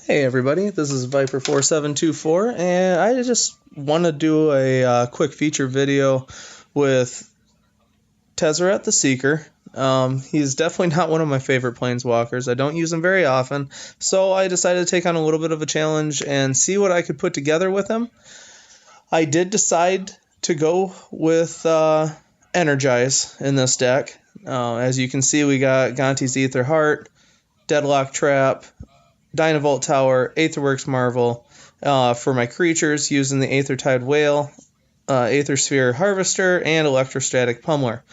Hey everybody, this is Viper4724, and I just want to do a quick feature video with Tezz1 the Seeker. He's definitely not one of my favorite planeswalkers. I don't use him very often, so I decided to take on a little bit of a challenge and see what I could put together with him. I did decide to go with Energize in this deck. As you can see, we got Gonti's Aether Heart, Deadlock Trap, Dynavolt Tower, Aetherworks Marvel. For my creatures, using the Aethertide Whale, Aether Sphere Harvester, and Electrostatic Pummeler.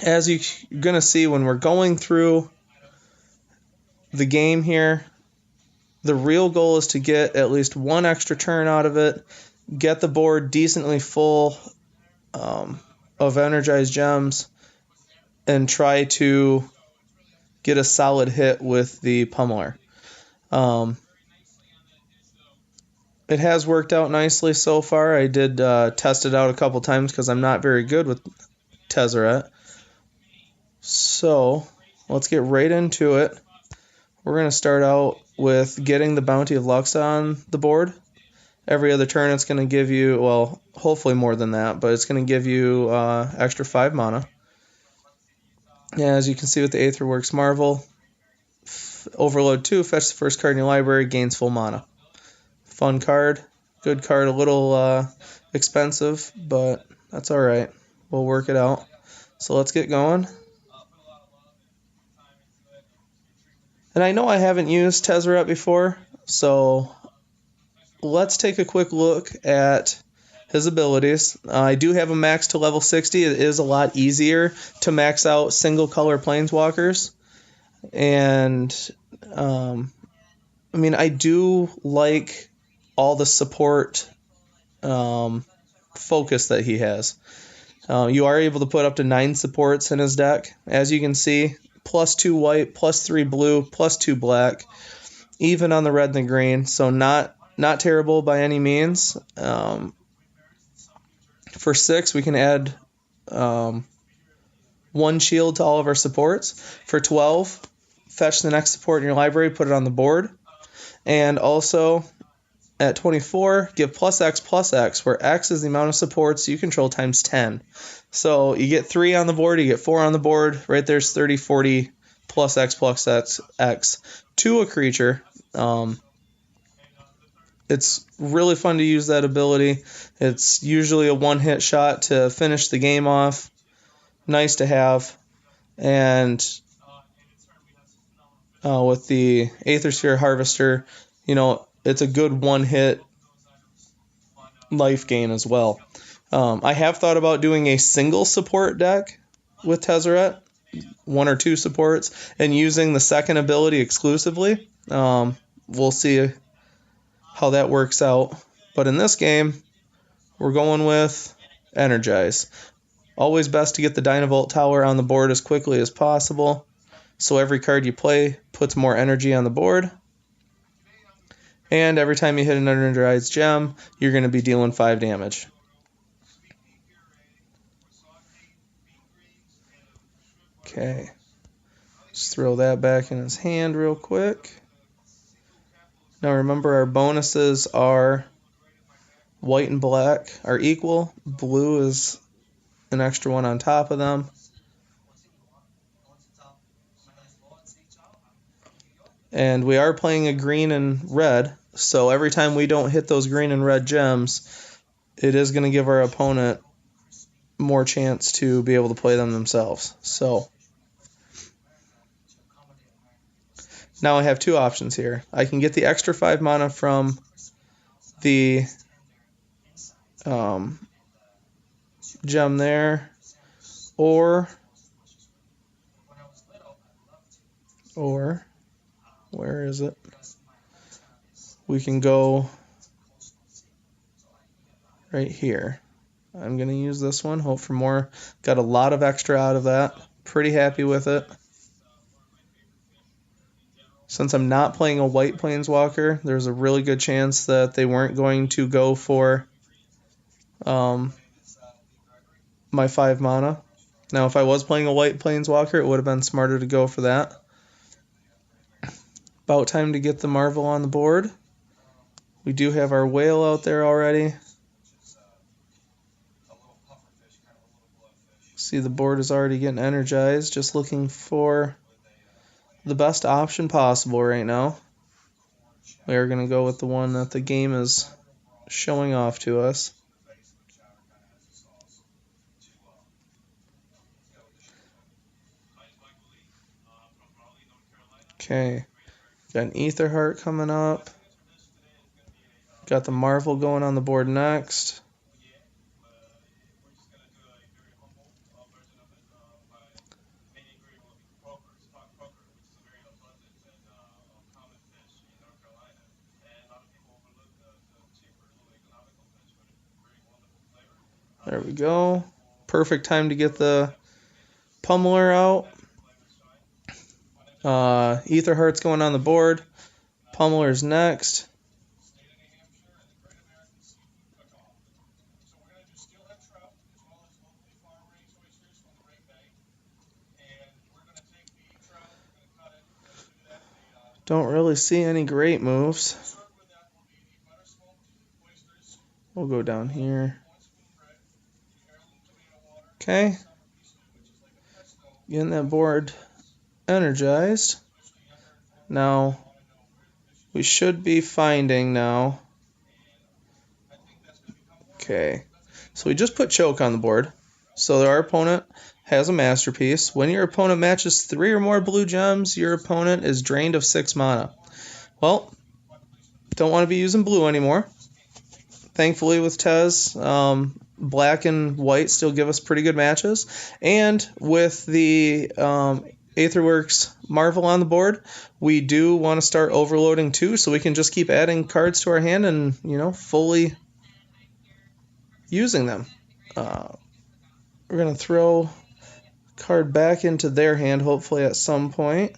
As you're going to see when we're going through the game here, the real goal is to get at least one extra turn out of it, get the board decently full of Energized gems, and try to get a solid hit with the Pummeler. It has worked out nicely so far. I did test it out a couple times because I'm not very good with Tezz1. So let's get right into it. We're going to start out with getting the Bounty of Luxa on the board. Every other turn it's going to give you, well, hopefully more than that, but it's going to give you extra 5 mana. As you can see with the Aetherworks Marvel, Overload 2, fetch the first card in your library, gains full mana. Fun card, good card, a little expensive, but that's alright. We'll work it out. So let's get going. And I know I haven't used Tezz1 before, so let's take a quick look at his abilities. I do have him maxed to level 60. It is a lot easier to max out single color planeswalkers. And I do like all the support focus that he has. You are able to put up to 9 supports in his deck. As you can see, +2 white, +3 blue, +2 black, even on the red and the green. So not terrible by any means. For 6, we can add 1 shield to all of our supports. For 12, fetch the next support in your library, put it on the board. And also, at 24, give +X, where X is the amount of supports you control times 10. So you get 3 on the board, you get 4 on the board. Right there's 30, 40, +X to a creature. It's really fun to use that ability. It's usually a one-hit shot to finish the game off. Nice to have. And with the Aether Sphere Harvester, it's a good one-hit life gain as well. I have thought about doing a single support deck with Tezz1, 1 or 2 supports, and using the second ability exclusively. We'll see how that works out. But in this game, we're going with Energize. Always best to get the Dynavolt Tower on the board as quickly as possible, so every card you play puts more energy on the board. And every time you hit an Energized gem, you're going to be dealing 5 damage. Okay. Just throw that back in his hand real quick. Now remember, our bonuses are white and black are equal. Blue is an extra one on top of them. And we are playing a green and red, so every time we don't hit those green and red gems, it is going to give our opponent more chance to be able to play them themselves. So now I have 2 options here. I can get the extra 5 mana from the gem there, or where is it? We can go right here. I'm going to use this one, hope for more. Got a lot of extra out of that. Pretty happy with it. Since I'm not playing a white planeswalker, there's a really good chance that they weren't going to go for my 5 mana. Now, if I was playing a white planeswalker, it would have been smarter to go for that. About time to get the Marvel on the board. We do have our whale out there already. See, the board is already getting energized. Just looking for the best option possible right now. We are going to go with the one that the game is showing off to us. Okay, got an Ether Heart coming up. Got the Marvel going on the board next. There we go. Perfect time to get the Pummeler out. Ether Heart's going on the board. Pummeler's next. Don't really see any great moves. We'll go down here. Okay. Getting that board energized. Now, we should be finding now. Okay. So we just put Choke on the board. So our opponent has a masterpiece. When your opponent matches 3 or more blue gems, your opponent is drained of 6 mana. Well, don't want to be using blue anymore. Thankfully with Tezz, black and white still give us pretty good matches. And with the Aetherworks Marvel on the board, we do want to start overloading too, so we can just keep adding cards to our hand and, fully using them. We're going to throw a card back into their hand, hopefully at some point.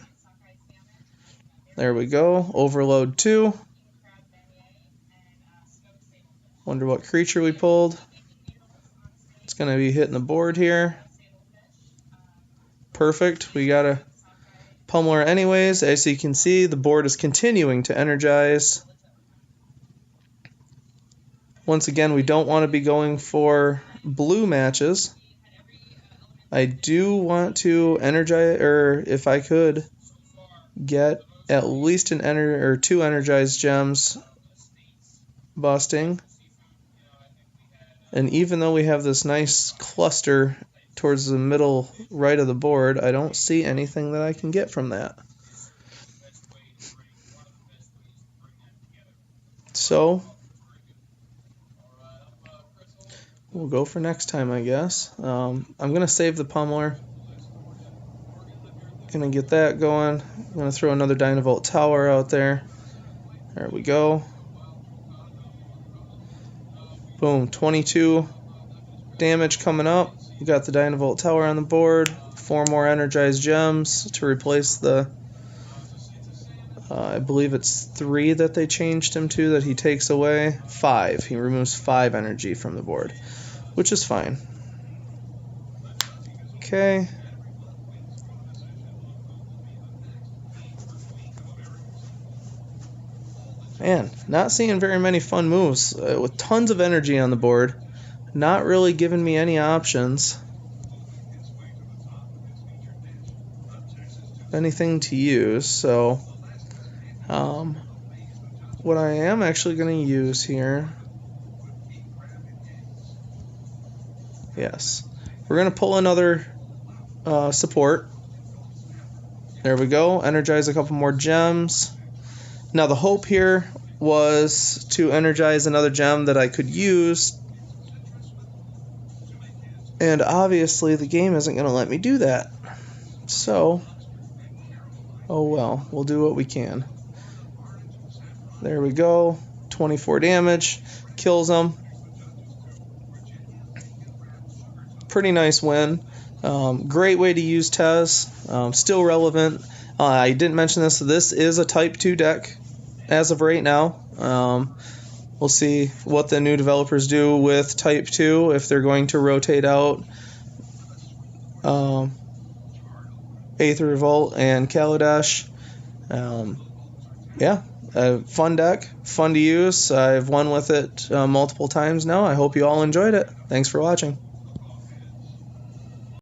There we go. Overload 2. Wonder what creature we pulled. It's going to be hitting the board here. Perfect. We got a Pummeler anyways. As you can see, the board is continuing to energize. Once again, we don't want to be going for blue matches. I do want to energize, or if I could, get at least an 2 energized gems busting. And even though we have this nice cluster towards the middle right of the board, I don't see anything that I can get from that. So we'll go for next time, I guess. I'm going to save the Pummeler. Going to get that going. I'm going to throw another Dynavolt Tower out there. There we go. Boom, 22 damage coming up. We got the Dynavolt Tower on the board. 4 more energized gems to replace the, I believe it's 3 that they changed him to that he takes away. 5. He removes 5 energy from the board, which is fine. Okay. Man, not seeing very many fun moves with tons of energy on the board. Not really giving me any options. Anything to use. So, what I am actually going to use here. Yes. We're going to pull another support. There we go. Energize a couple more gems. Now the hope here was to energize another gem that I could use, and obviously the game isn't going to let me do that. So, oh well, we'll do what we can. There we go, 24 damage, kills them. Pretty nice win. Great way to use Tezz, still relevant. I didn't mention this, so this is a Type 2 deck as of right now. We'll see what the new developers do with Type 2, if they're going to rotate out Aether Revolt and Kaladesh. yeah, fun deck, fun to use. I've won with it multiple times now. I hope you all enjoyed it. Thanks for watching.